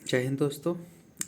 जय हिंद दोस्तों।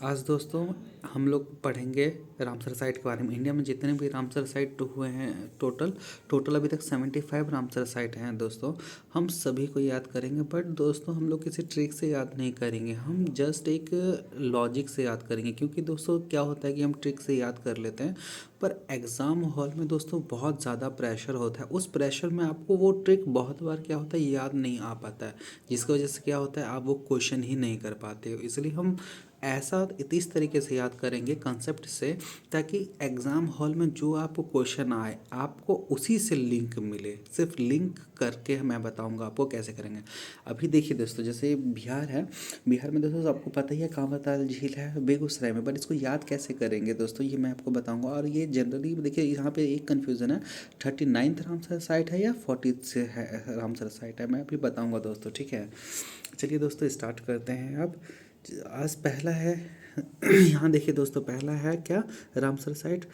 आज दोस्तों हम लोग पढ़ेंगे रामसर साइट के बारे में। इंडिया में जितने भी रामसर साइट हुए हैं टोटल अभी तक 75 रामसर साइट हैं दोस्तों। हम सभी को याद करेंगे, बट दोस्तों हम लोग किसी ट्रिक से याद नहीं करेंगे, हम जस्ट एक लॉजिक से याद करेंगे। क्योंकि दोस्तों क्या होता है कि हम ट्रिक से याद कर लेते हैं, पर एग्ज़ाम हॉल में दोस्तों बहुत ज़्यादा प्रेशर होता है। उस प्रेशर में आपको वो ट्रिक बहुत बार क्या होता है याद नहीं आ पाता है, जिसकी वजह से क्या होता है आप वो क्वेश्चन ही नहीं कर पाते हो। इसलिए हम ऐसा इस तरीके से याद करेंगे कंसेप्ट से, ताकि एग्ज़ाम हॉल में जो आपको क्वेश्चन आए आपको उसी से लिंक मिले। सिर्फ लिंक करके मैं बताऊंगा आपको कैसे करेंगे। अभी देखिए दोस्तों, जैसे बिहार है, बिहार में दोस्तों आपको पता ही है कांवरताल झील है बेगूसराय में, बट इसको याद कैसे करेंगे दोस्तों ये मैं आपको बताऊंगा। और ये जनरली देखिए यहाँ पे एक कन्फ्यूज़न है, 39 रामसर साइट है या 40 से है रामसर साइट है, मैं अभी बताऊँगा दोस्तों। ठीक है, चलिए दोस्तों स्टार्ट करते हैं। अब आज पहला है यहाँ देखिए दोस्तों, पहला है क्या, रामसर साइट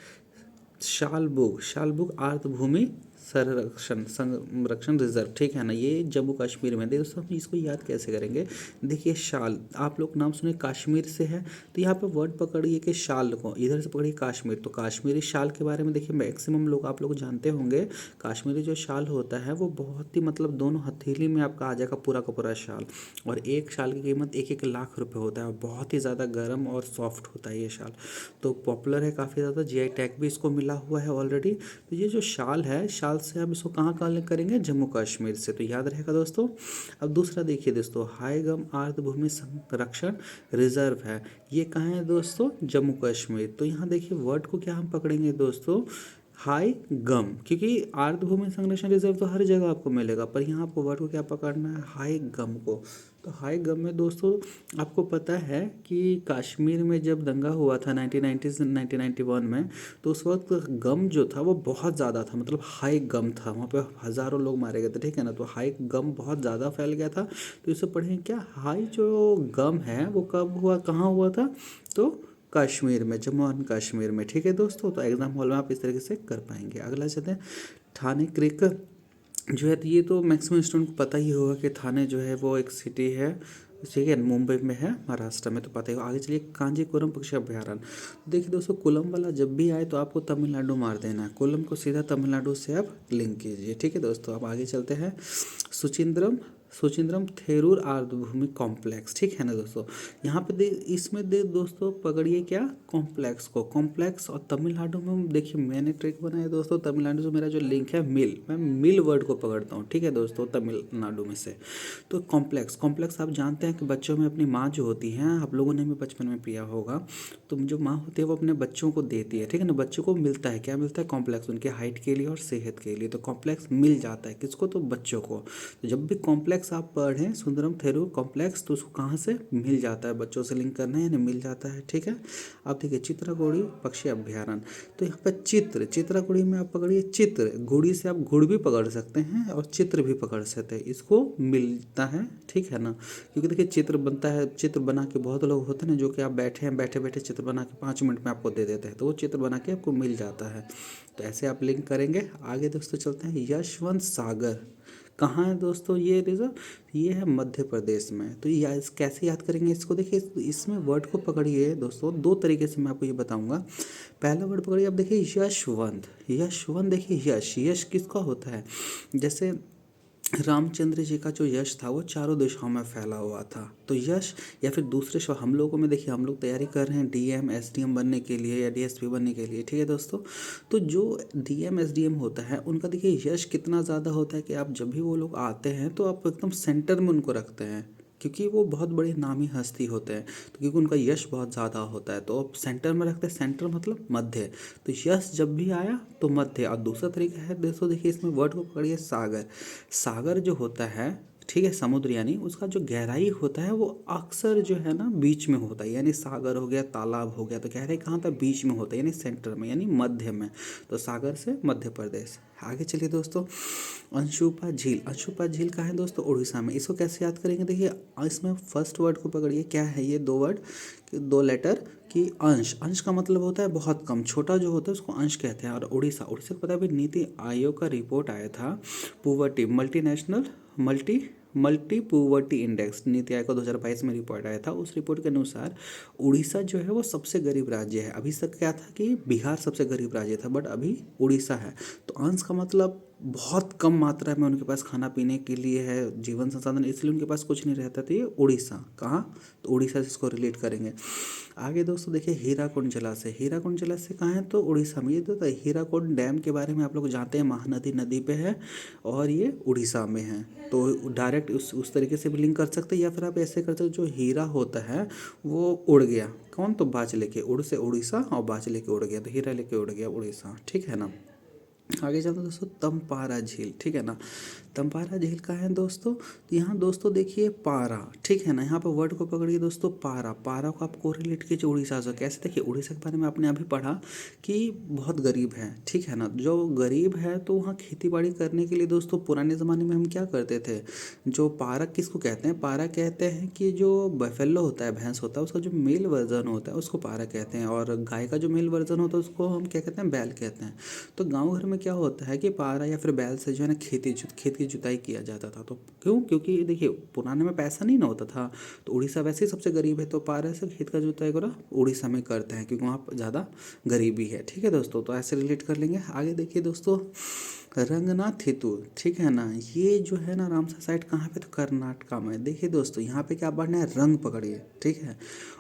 शालबुग आर्द्र भूमि संरक्षण रिजर्व। ठीक है ना, ये जम्मू कश्मीर में। देखिए दोस्तों हम इसको याद कैसे करेंगे। देखिए शाल, आप लोग नाम सुने कश्मीर से है, तो यहाँ पे वर्ड पकड़िए कि शाल को, इधर से पकड़िए कश्मीर, तो कश्मीरी शाल के बारे में देखिए मैक्सिमम लोग आप लोग जानते होंगे। कश्मीरी जो शाल होता है वो बहुत ही मतलब दोनों हथेली में आपका आ जाएगा पूरा का पूरा शाल, और एक शाल की कीमत 1-1 लाख रुपए होता है, और बहुत ही ज़्यादा गर्म और सॉफ्ट होता है ये शाल। तो पॉपुलर है काफ़ी ज़्यादा, जीआई टैग भी इसको मिला हुआ है ऑलरेडी। तो ये जो शाल है, शाल से हम इसको कहाँ कलेक्ट करेंगे, जम्मू कश्मीर से, तो याद रहेगा दोस्तों। अब दूसरा देखिए दोस्तों, हाईगम आर्द्र भूमि संरक्षण रिजर्व है, ये कहाँ है दोस्तों, जम्मू कश्मीर। तो यहाँ देखिए वर्ड को क्या हम पकड़ेंगे दोस्तों, हाई गम, क्योंकि आर्द्र भूमि संरक्षण रिजर्व तो हर जगह आपको मिलेगा, पर यहाँ आपको वर्ड को क्या पकड़ना है, हाई गम को। तो हाई गम में दोस्तों आपको पता है कि कश्मीर में जब दंगा हुआ था 1990 से 1991 में, तो उस वक्त गम जो था वो बहुत ज़्यादा था, मतलब हाई गम था, वहाँ पे हज़ारों लोग मारे गए थे। ठीक है ना, तो हाई गम बहुत ज़्यादा फैल गया था। तो इसे पढ़ें क्या, हाई जो गम है वो कब हुआ, कहाँ हुआ था, तो कश्मीर में, जम्मू एंड कश्मीर में। ठीक है दोस्तों, तो एग्जाम हॉल में आप इस तरीके से कर पाएंगे। अगला चलते हैं, थाने क्रिक जो है, तो ये तो मैक्सिमम स्टूडेंट को पता ही होगा कि थाने जो है वो एक सिटी है, ठीक है, मुंबई में है, महाराष्ट्र में, तो पता ही होगा। आगे चलिए, कांजीपुरम पक्षी अभ्यारण्य। देखिए दोस्तों, कोलम वाला जब भी आए तो आपको तमिलनाडु मार देना है, कोलम को सीधा तमिलनाडु से आप लिंक कीजिए। ठीक है दोस्तों, अब आगे चलते हैं, सुचिंद्रम थेरूर आर्द्र भूमि कॉम्प्लेक्स। ठीक है ना दोस्तों, यहाँ पे इसमें दोस्तों पकड़िए क्या, कॉम्प्लेक्स को, कॉम्प्लेक्स। और तमिलनाडु में देखिए मैंने ट्रिक बनाया दोस्तों, तमिलनाडु से मेरा जो लिंक है मिल, मैं मिल वर्ड को पकड़ता हूँ। ठीक है दोस्तों, तमिलनाडु में से। तो कॉम्प्लेक्स आप जानते हैं कि बच्चों में अपनी माँ जो होती हैं, आप लोगों ने भी बचपन में पिया होगा, तो जो माँ होती है वो अपने बच्चों को देती है। ठीक है ना, बच्चों को मिलता है, क्या मिलता है, कॉम्प्लेक्स, उनके हाइट के लिए और सेहत के लिए। तो कॉम्प्लेक्स मिल जाता है किसको, तो बच्चों को। तो जब भी कॉम्प्लेक्स आप पढ़ें, सुंदरम थेरूर कॉम्प्लेक्स, तो उसको कहाँ से मिल जाता है, बच्चों से लिंक करना है, यानी मिल जाता है। ठीक है, अब देखिए चित्रागुड़ी पक्षी अभ्यारण्य। तो यहाँ पर चित्रागुड़ी में आप पकड़िए चित्र, गुड़ी से आप गुड़ भी पकड़ सकते हैं और चित्र भी पकड़ सकते हैं, इसको मिलता है। ठीक है ना, क्योंकि देखिए चित्र बनता है, चित्र बना के बहुत लोग होते हैं ना, जो कि आप बैठे हैं, बैठे बैठे चित्र बना के 5 मिनट में आपको दे देते हैं, तो वो चित्र बना के आपको मिल जाता है। तो ऐसे आप लिंक करेंगे। आगे दोस्तों चलते हैं, यशवंत सागर कहाँ है दोस्तों, ये रिजर्व, ये है मध्य प्रदेश में। तो ये कैसे याद करेंगे इसको, देखिए इसमें वर्ड को पकड़िए दोस्तों, 2 तरीके से मैं आपको ये बताऊंगा। पहला वर्ड पकड़िए, अब देखिए यशवंत देखिए, यश किसका होता है, जैसे रामचंद्र जी का जो यश था वो चारों दिशाओं में फैला हुआ था, तो यश। या फिर दूसरे शब्द हम लोगों में देखिए, हम लोग तैयारी कर रहे हैं डीएम एसडीएम बनने के लिए या डीएसपी बनने के लिए। ठीक है दोस्तों, तो जो डीएम एसडीएम होता है उनका देखिए यश कितना ज़्यादा होता है कि आप जब भी वो लोग आते हैं तो आप एकदम सेंटर में उनको रखते हैं, क्योंकि वो बहुत बड़ी नामी हस्ती होते हैं, तो क्योंकि उनका यश बहुत ज़्यादा होता है तो आप सेंटर में रखते हैं, सेंटर मतलब मध्य। तो यश जब भी आया तो मध्य। और दूसरा तरीका है दोस्तों, देखिए इसमें वर्ड को पकड़िए सागर जो होता है, ठीक है, समुद्र, यानी उसका जो गहराई होता है वो अक्सर जो है ना बीच में होता है, यानी सागर हो गया, तालाब हो गया, तो गहराई कहाँ था, बीच में होता है, यानी सेंटर में, यानी मध्य में। तो सागर से मध्य प्रदेश। आगे चलिए दोस्तों, अंशुपा झील कहाँ है दोस्तों, उड़ीसा में। इसको कैसे याद करेंगे, देखिए इसमें फर्स्ट वर्ड को पकड़िए, क्या है ये, 2 वर्ड, 2 लेटर कि अंश का मतलब होता है बहुत कम, छोटा जो होता है उसको अंश कहते हैं। और उड़ीसा को पता है, अभी नीति आयोग का रिपोर्ट आया था, पुवर्टी multi poverty index NITI Aayog का 2022 में रिपोर्ट आया था, उस रिपोर्ट के अनुसार उड़ीसा जो है वो सबसे गरीब राज्य है। अभी तक क्या था कि बिहार सबसे गरीब राज्य था, बट अभी उड़ीसा है। तो अंश का मतलब बहुत कम मात्रा में उनके पास खाना पीने के लिए है, जीवन संसाधन, इसलिए उनके पास कुछ नहीं रहता। तो ये उड़ीसा कहाँ, तो उड़ीसा से इसको रिलेट करेंगे। आगे दोस्तों देखिए हीराकुंड जलाशय, हीराकुंड जलाशय कहाँ है, तो उड़ीसा में। ये तो हीराकुंड डैम के बारे में आप लोग जानते हैं, महानदी नदी पे है और ये उड़ीसा में है। तो डायरेक्ट उस तरीके से भी लिंक कर सकते हैं, या फिर आप ऐसे कर सकते, जो हीरा होता है वो उड़ गया, कौन, तो बाज लेके, उड़ से उड़ीसा और बाज लेके उड़ गया, तो हीरा लेके उड़ गया उड़ीसा, ठीक है ना। आगे चलते दोस्तों तमपारा झील, ठीक है ना। तमपारा झील का है दोस्तों, तो यहाँ दोस्तों देखिए पारा, ठीक है ना, यहाँ पर वर्ड को पकड़िए दोस्तों, पारा। पारा को आप कोरिलेट कीजिए उड़ीसा से। कैसे, देखिए उड़ीसा के बारे में आपने अभी पढ़ा कि बहुत गरीब है, ठीक है ना। जो गरीब है तो वहाँ खेती बाड़ी करने के लिए दोस्तों पुराने ज़माने में हम क्या करते थे, जो पारा किसको कहते हैं, पारा कहते हैं कि जो बफेलो होता है, भैंस होता है, उसका जो मेल वर्जन होता है उसको पारा कहते हैं, और गाय का जो मेल वर्जन होता है उसको हम क्या कहते हैं, बैल कहते हैं। तो गाँव घर में क्या होता है कि पारा या फिर बैल से जो है ना खेत की जुताई किया जाता था। तो क्यों, क्योंकि देखिए पुराने में पैसा नहीं ना होता था, तो उड़ीसा वैसे ही सबसे गरीब है, तो पारा से खेत का जुताई करा उड़ीसा में करते हैं, क्योंकि वहाँ ज़्यादा गरीबी है, ठीक है दोस्तों। तो ऐसे रिलेट कर लेंगे। आगे देखिए दोस्तों रंगनाथितु, ठीक है ना, ये जो है ना रामसर साइड कहाँ पे, तो कर्नाटका में। देखिए दोस्तों यहाँ पे क्या पढ़ना है, रंग पकड़िए, ठीक है।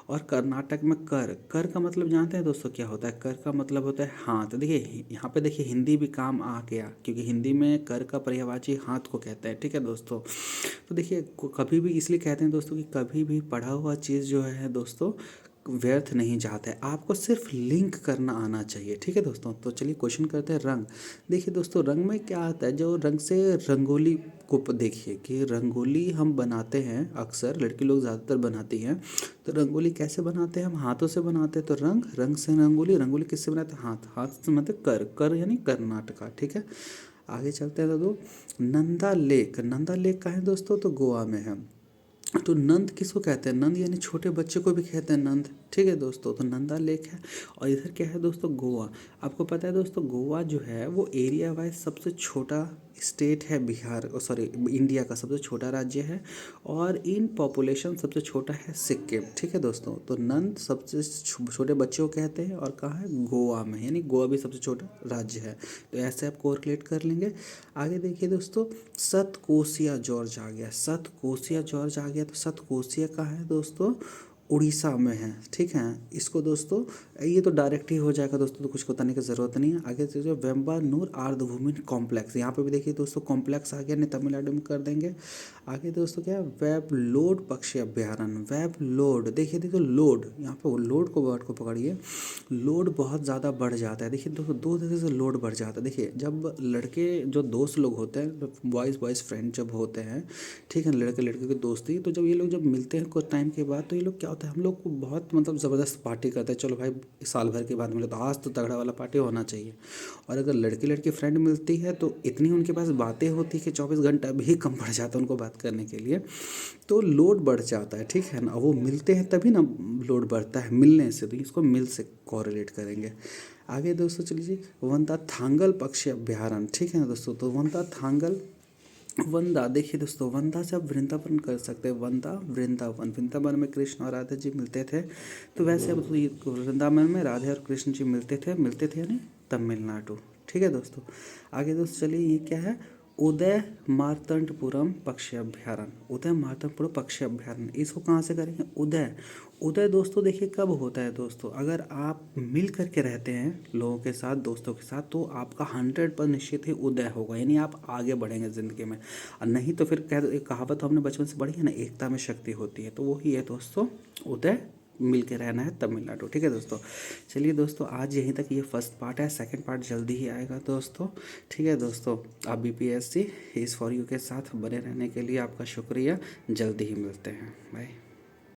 और कर्नाटक में कर, कर का मतलब जानते हैं दोस्तों क्या होता है, कर का मतलब होता है हाथ। देखिए यहाँ पे देखिए हिंदी भी काम आ गया, क्योंकि हिंदी में कर का पर्यायवाची हाथ को कहते हैं, ठीक है दोस्तों। तो देखिए कभी भी इसलिए कहते हैं दोस्तों कि कभी भी पढ़ा हुआ चीज़ जो है दोस्तों व्यर्थ नहीं जाता है, आपको सिर्फ लिंक करना आना चाहिए, ठीक है दोस्तों। तो चलिए क्वेश्चन करते हैं रंग। देखिए दोस्तों रंग में क्या आता है, जो रंग से रंगोली को देखिए कि रंगोली हम बनाते हैं, अक्सर लड़की लोग ज़्यादातर बनाती हैं। तो रंगोली कैसे बनाते हैं, हम हाथों से बनाते हैं। तो रंग, रंग से रंगोली, रंगोली किससे बनाते हैं, हाथ, हाथ से मतलब कर, कर यानी कर्नाटका, ठीक है। आगे चलते हैं दोस्तों नंदा लेक, नंदा लेक कहाँ है दोस्तों, तो गोवा में है। तो नंद किसको कहते हैं, नंद यानी छोटे बच्चे को भी कहते हैं नंद, ठीक है दोस्तों। तो नंदा लेक है। और इधर क्या है दोस्तों, गोवा। आपको पता है दोस्तों गोवा जो है वो एरिया वाइज सबसे छोटा स्टेट है, बिहार, सॉरी इंडिया का सबसे छोटा राज्य है, और इन पॉपुलेशन सबसे छोटा है सिक्किम, ठीक है दोस्तों। तो नंद सबसे छोटे बच्चे को कहते हैं, और कहाँ है, गोवा में, यानी गोवा भी सबसे छोटा राज्य है। तो ऐसे आप कोरिलेट कर लेंगे। आगे देखिए दोस्तों सतकोसिया जॉर्ज आ गया, सतकोसिया जॉर्ज आ गया। तो सतकोसिया कहाँ है दोस्तों, उड़ीसा में है, ठीक है। इसको दोस्तों ये तो डायरेक्ट ही हो जाएगा दोस्तों, तो कुछ बताने की ज़रूरत नहीं है। आगे से जो वेम्बानूर आर्द्रभूमि कॉम्प्लेक्स, यहाँ पे भी देखिए दोस्तों कॉम्प्लेक्स आ गया, नहीं तमिलनाडु में कर देंगे। आगे दोस्तों क्या है, वेबलोड पक्षी अभ्यारण्य, वेबलोड। देखिए देखो लोड, यहाँ पे लोड को वर्ड को पकड़िए, लोड बहुत ज़्यादा बढ़ जाता है। देखिए दोस्तों दो तरीके से लोड बढ़ जाता है। देखिए जब लड़के जो दोस्त लोग होते हैं, बॉयज़ फ्रेंड जब होते हैं, ठीक है, लड़के लड़के की दोस्ती, तो जब ये लोग जब मिलते हैं कुछ टाइम के बाद, तो ये लोग क्या होता है, हम लोग को बहुत मतलब ज़बरदस्त पार्टी करते हैं, चलो भाई साल भर के बाद मिले तो आज तो तगड़ा वाला पार्टी होना चाहिए। और अगर लड़की लड़की फ्रेंड मिलती है तो इतनी उनके पास बातें होती है कि 24 घंटा भी कम पड़ जाता है उनको बात करने के लिए, तो लोड बढ़ जाता है, ठीक है ना। वो मिलते हैं तभी ना लोड बढ़ता है, मिलने से, तो इसको मिल से कोरिलेट करेंगे। आगे दोस्तों चलिए वंदा थांगल पक्षी अभ्यारण्य, ठीक है ना दोस्तों। तो वंदा थांगल, वंदा, देखिए दोस्तों वंदा से आप वृंदावन कर सकते हैं, वंदा वृंदावन, वृंदावन में कृष्ण और राधा जी मिलते थे। तो वैसे अब वृंदावन में राधे और कृष्ण जी मिलते थे यानी तमिलनाडु, ठीक है दोस्तों। आगे दोस्तों चलिए ये क्या है, उदय मार्तंडपुरम पक्षी अभ्यारण्य, उदय मार्तंडपुरम पक्षी अभ्यारण्य, इसको कहाँ से करेंगे, उदय। उदय दोस्तों देखिए कब होता है दोस्तों, अगर आप मिल करके रहते हैं लोगों के साथ, दोस्तों के साथ, तो आपका 100% निश्चित ही उदय होगा, यानी आप आगे बढ़ेंगे ज़िंदगी में। और नहीं तो फिर एक कहावत हमने बचपन से पढ़ी है ना, एकता में शक्ति होती है, तो वही है दोस्तों उदय, मिल के रहना है तमिलनाडु, ठीक है दोस्तों। चलिए दोस्तों आज यहीं तक ये फर्स्ट पार्ट है, सेकंड पार्ट जल्दी ही आएगा दोस्तों, ठीक है दोस्तों। आप BPSC इज़ फॉर यू के साथ बने रहने के लिए आपका शुक्रिया, जल्दी ही मिलते हैं, बाय।